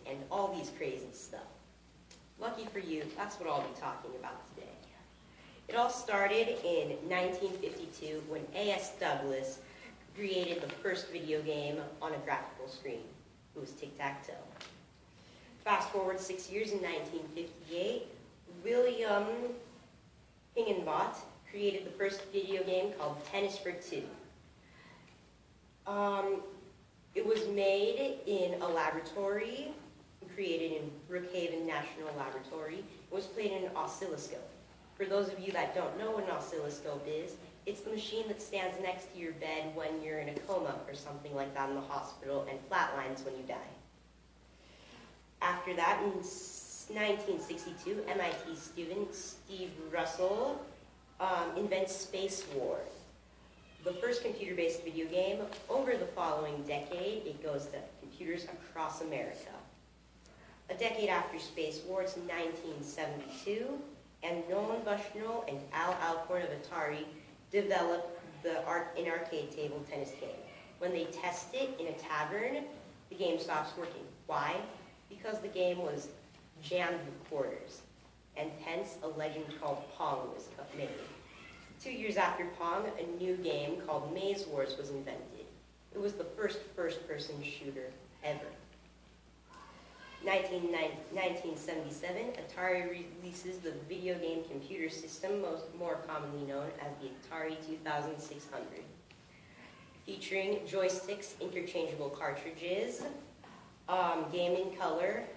and all these crazy stuff. Lucky for you, that's what I'll be talking about today. It all started in 1952 when A.S. Douglas created the first video game on a graphical screen. It was tic-tac-toe. Fast forward 6 years in 1958, William Hingenbot created the first video game called Tennis for Two. It was made in a laboratory, created in Brookhaven National Laboratory. It was played in an oscilloscope. For those of you that don't know what an oscilloscope is, it's the machine that stands next to your bed when you're in a coma or something like that in the hospital and flatlines when you die. After that, in 1962, MIT student Steve Russell invents Space War, the first computer-based video game. Over the following decade, it goes to computers across America. A decade after Space War, it's 1972, and Nolan Bushnell and Al Alcorn of Atari developed an arcade table tennis game. When they test it in a tavern, the game stops working. Why? Because the game was jammed with quarters, and hence a legend called Pong was made. 2 years after Pong, a new game called Maze Wars was invented. It was the first first-person shooter ever. 1977, Atari releases the video game computer system, more commonly known as the Atari 2600, featuring joysticks, interchangeable cartridges, game in color,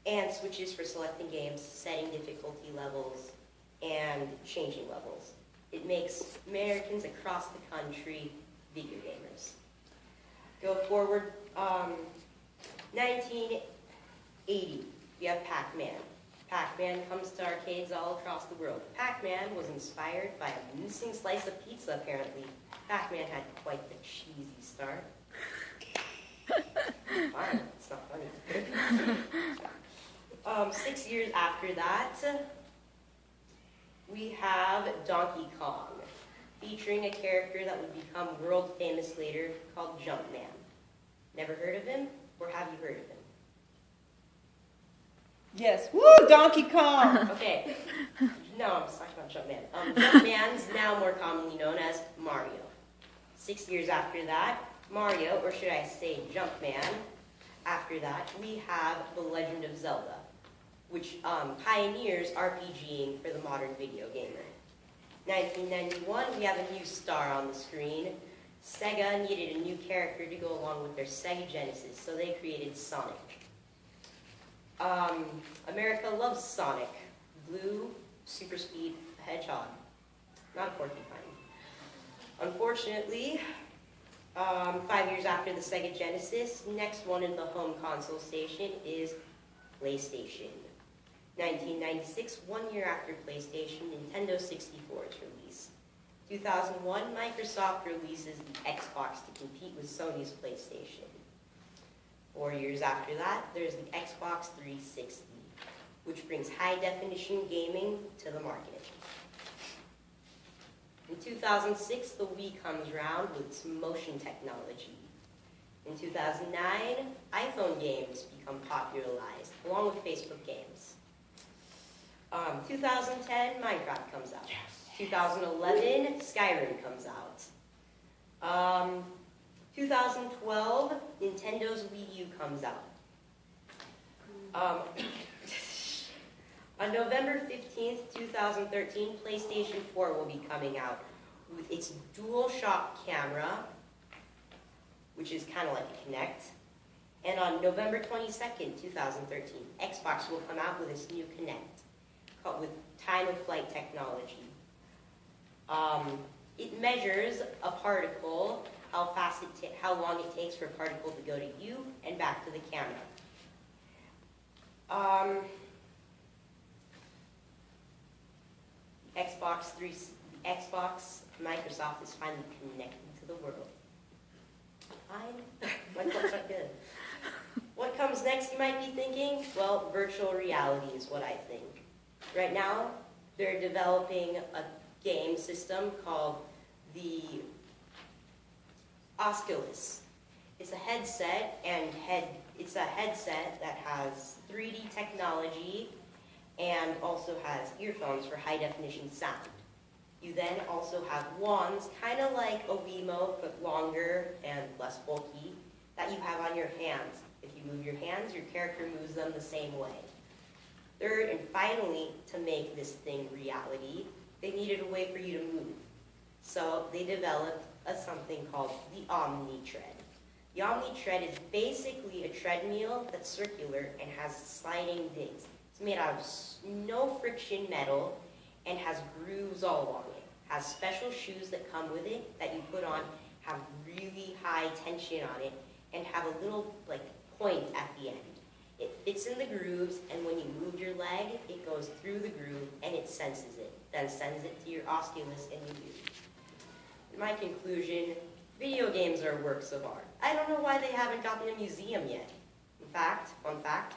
and switches for selecting games, setting difficulty levels, and changing levels. It makes Americans across the country video gamers. Go forward, 1980, we have Pac-Man. Pac-Man comes to arcades all across the world. Pac-Man was inspired by a missing slice of pizza, apparently. Pac-Man had quite the cheesy start. Fine, it's not funny. 6 years after that, we have Donkey Kong, featuring a character that would become world famous later called Jumpman. Never heard of him? Or have you heard of him? Yes. Woo! Donkey Kong! Okay. No, I'm just talking about Jumpman. Jumpman's now more commonly known as Mario. 6 years after that, Mario, or should I say Jumpman, after that, we have The Legend of Zelda, which pioneers RPGing for the modern video gamer. 1991, we have a new star on the screen. Sega needed a new character to go along with their Sega Genesis, so they created Sonic. America loves Sonic. Blue, super speed, hedgehog. Not a porcupine. Unfortunately, 5 years after the Sega Genesis, next one in the home console station is PlayStation. 1996, 1 year after PlayStation, Nintendo 64's release. 2001, Microsoft releases the Xbox to compete with Sony's PlayStation. 4 years after that, there's the Xbox 360, which brings high-definition gaming to the market. In 2006, the Wii comes around with its motion technology. In 2009, iPhone games become popularized, along with Facebook games. 2010, Minecraft comes out. Yes. 2011, Skyrim comes out. 2012, Nintendo's Wii U comes out. On November 15th, 2013, PlayStation 4 will be coming out with its DualShock camera, which is kind of like a Kinect. And on November 22nd, 2013, Xbox will come out with its new Kinect, with time-of-flight technology. It measures a particle, how long it takes for a particle to go to you and back to the camera. Microsoft is finally connected to the world. My thoughts are good. What comes next, you might be thinking? Well, virtual reality is what I think. Right now, they're developing a game system called the Oculus. It's a headset, it's a headset that has 3D technology and also has earphones for high definition sound. You then also have wands, kind of like a Wiimote, but longer and less bulky, that you have on your hands. If you move your hands, your character moves them the same way. Third, and finally, to make this thing reality, they needed a way for you to move. So they developed something called the Omnitread. The Omnitread is basically a treadmill that's circular and has sliding digs. It's made out of no friction metal and has grooves all along it. Has special shoes that come with it that you put on, have really high tension on it, and have a little point at the end. It fits in the grooves, and when you move your leg, it goes through the groove and it senses it, then sends it to your oculus and you move. In my conclusion, video games are works of art. I don't know why they haven't gotten a museum yet. In fact, fun fact,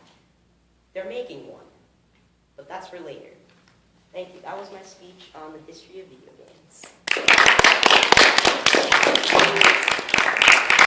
they're making one. But that's for later. Thank you. That was my speech on the history of video games.